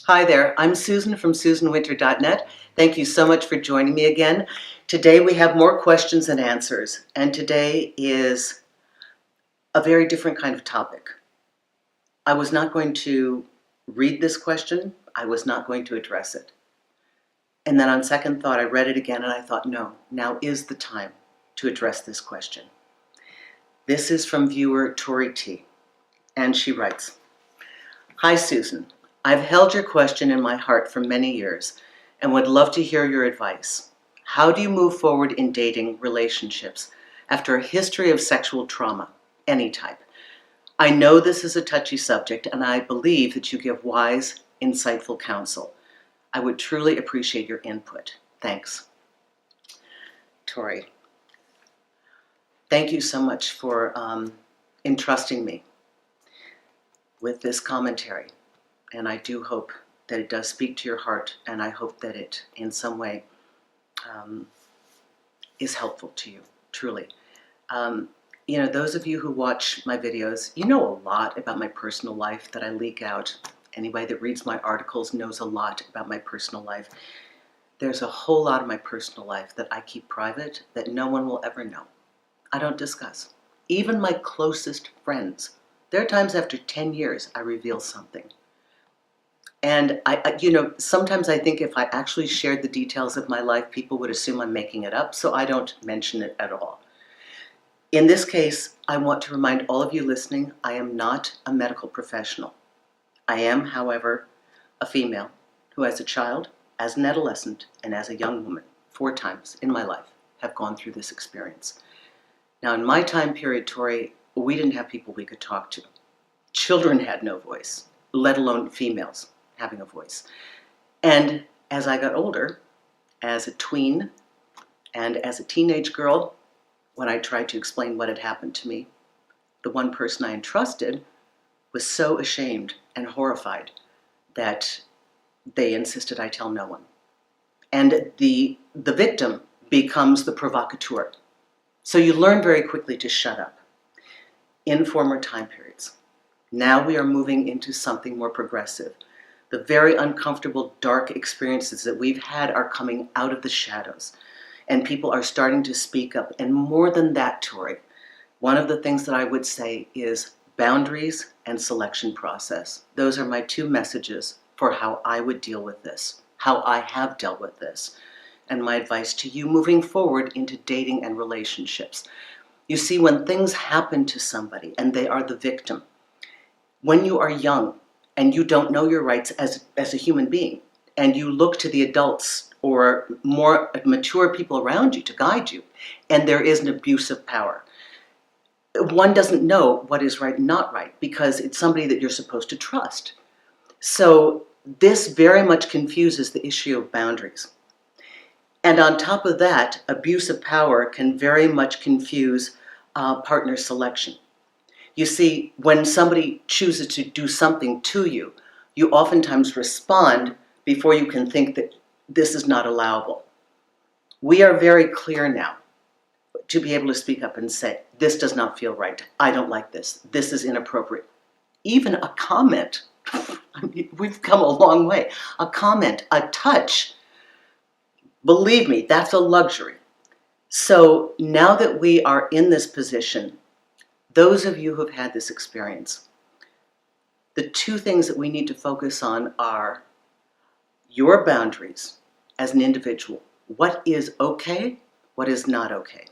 Hi there, I'm Susan from SusanWinter.net. Thank you so much for joining me again. Today we have more questions and answers, and today is a very different kind of topic. I was not going to read this question, I was not going to address it. And then on second thought, I read it again and I thought, no, now is the time to address this question. This is from viewer Torrie T, and she writes, "Hi Susan, I've held your question in my heart for many years and would love to hear your advice. How do you move forward in dating relationships after a history of sexual trauma, any type? I know this is a touchy subject and I believe that you give wise, insightful counsel. I would truly appreciate your input. Thanks." Torrie, thank you so much for entrusting me with this commentary. And I do hope that it does speak to your heart, and I hope that it, in some way, is helpful to you, truly. Those of you who watch my videos, you know a lot about my personal life that I leak out. Anybody that reads my articles knows a lot about my personal life. There's a whole lot of my personal life that I keep private that no one will ever know. I don't discuss. Even my closest friends. There are times after 10 years I reveal something. And sometimes I think if I actually shared the details of my life, people would assume I'm making it up, so I don't mention it at all. In this case, I want to remind all of you listening, I am not a medical professional. I am, however, a female who as a child, as an adolescent, and as a young woman, 4 times in my life, have gone through this experience. Now, in my time period, Torrie, we didn't have people we could talk to. Children had no voice, let alone females having a voice. And as I got older, as a tween and as a teenage girl, when I tried to explain what had happened to me, the one person I entrusted was so ashamed and horrified that they insisted I tell no one. And the victim becomes the provocateur. So you learn very quickly to shut up in former time periods. Now we are moving into something more progressive. The very uncomfortable, dark experiences that we've had are coming out of the shadows, and people are starting to speak up. And more than that, Torrie, one of the things that I would say is boundaries and selection process. Those are my 2 messages for how I would deal with this, how I have dealt with this, and my advice to you moving forward into dating and relationships. You see, when things happen to somebody and they are the victim, when you are young, and you don't know your rights as a human being, and you look to the adults or more mature people around you to guide you, and there is an abuse of power, one doesn't know what is right and not right because it's somebody that you're supposed to trust. So this very much confuses the issue of boundaries. And on top of that, abuse of power can very much confuse partner selection. You see, when somebody chooses to do something to you, you oftentimes respond before you can think that this is not allowable. We are very clear now to be able to speak up and say, this does not feel right. I don't like this. This is inappropriate. Even a comment, I mean, we've come a long way. A comment, a touch, believe me, that's a luxury. So now that we are in this position, those of you who have had this experience, the 2 things that we need to focus on are your boundaries as an individual. What is okay? What is not okay?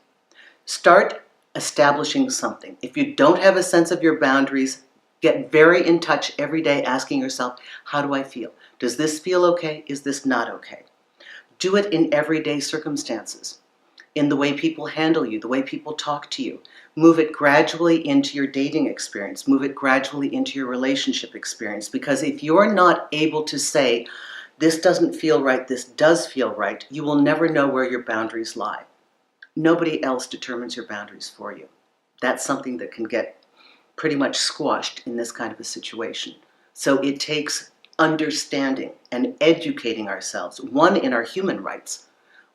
Start establishing something. If you don't have a sense of your boundaries, get very in touch every day asking yourself, how do I feel? Does this feel okay? Is this not okay? Do it in everyday circumstances, in the way people handle you, the way people talk to you. Move it gradually into your dating experience. Move it gradually into your relationship experience. Because if you're not able to say, this doesn't feel right, this does feel right, you will never know where your boundaries lie. Nobody else determines your boundaries for you. That's something that can get pretty much squashed in this kind of a situation. So it takes understanding and educating ourselves, 1, in our human rights,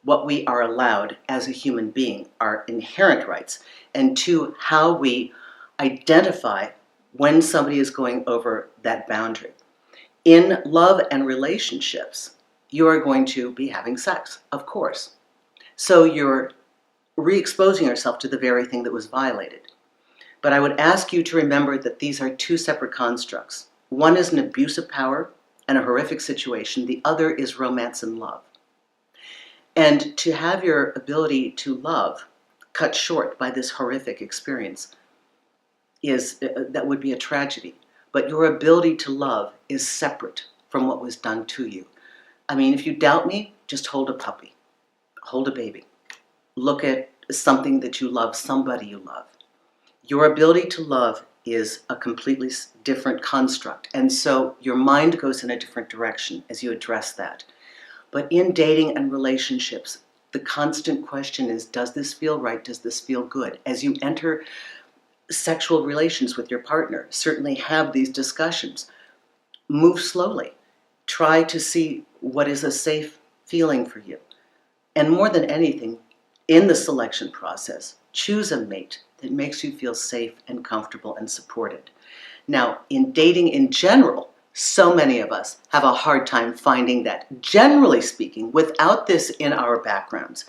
what we are allowed as a human being, our inherent rights, and 2, how we identify when somebody is going over that boundary. In love and relationships, you are going to be having sex, of course. So you're re-exposing yourself to the very thing that was violated. But I would ask you to remember that these are two separate constructs. One is an abuse of power and a horrific situation. The other is romance and love. And to have your ability to love cut short by this horrific experience that would be a tragedy. But your ability to love is separate from what was done to you. I mean, if you doubt me, just hold a puppy, hold a baby. Look at something that you love, somebody you love. Your ability to love is a completely different construct. And so your mind goes in a different direction as you address that. But in dating and relationships, the constant question is, does this feel right? Does this feel good? As you enter sexual relations with your partner, certainly have these discussions. Move slowly. Try to see what is a safe feeling for you. And more than anything, in the selection process, choose a mate that makes you feel safe and comfortable and supported. Now, in dating in general, so many of us have a hard time finding that, generally speaking, without this in our backgrounds.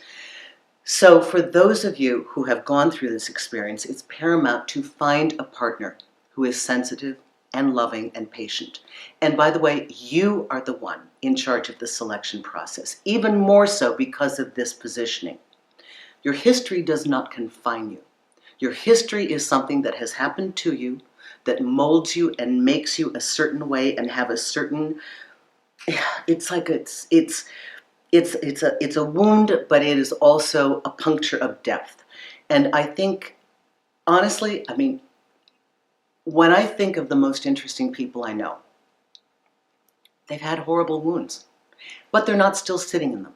So for those of you who have gone through this experience, it's paramount to find a partner who is sensitive and loving and patient. And by the way, you are the one in charge of the selection process, even more so because of this positioning. Your history does not confine you. Your history is something that has happened to you, that molds you and makes you a certain way and have a certain, it's a wound, but it is also a puncture of depth. And I think, honestly, I mean, when I think of the most interesting people I know, they've had horrible wounds, but they're not still sitting in them.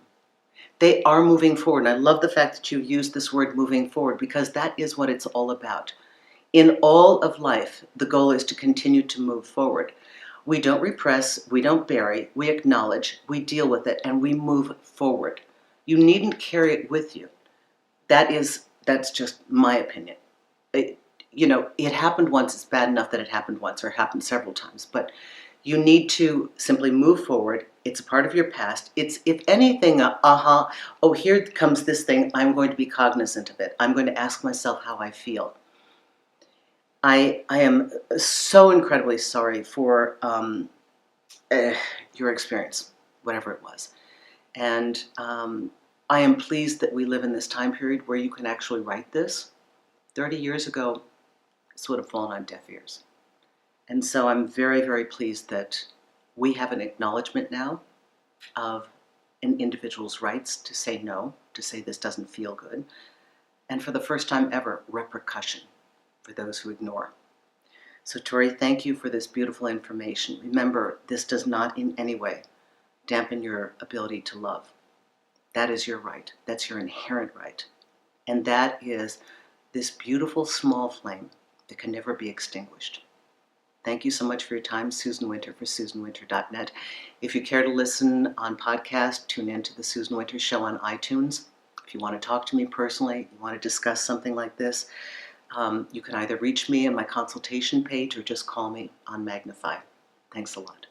They are moving forward. And I love the fact that you used this word moving forward, because that is what it's all about. In all of life, the goal is to continue to move forward. We don't repress, we don't bury, we acknowledge, we deal with it, and we move forward. You needn't carry it with you. That's just my opinion. It happened once, it's bad enough that it happened once or happened several times, but you need to simply move forward. It's a part of your past. It's, if anything, oh, here comes this thing, I'm going to be cognizant of it. I'm going to ask myself how I feel. I am so incredibly sorry for your experience, whatever it was. And I am pleased that we live in this time period where you can actually write this. 30 years ago, this would have fallen on deaf ears. And so I'm very, very pleased that we have an acknowledgement now of an individual's rights to say no, to say this doesn't feel good, and for the first time ever, repercussion for those who ignore. So Torrie, thank you for this beautiful information. Remember, this does not in any way dampen your ability to love. That is your right. That's your inherent right. And that is this beautiful small flame that can never be extinguished. Thank you so much for your time. Susan Winter for SusanWinter.net. If you care to listen on podcast, tune in to the Susan Winter Show on iTunes. If you want to talk to me personally, you want to discuss something like this, you can either reach me on my consultation page or just call me on Magnify. Thanks a lot.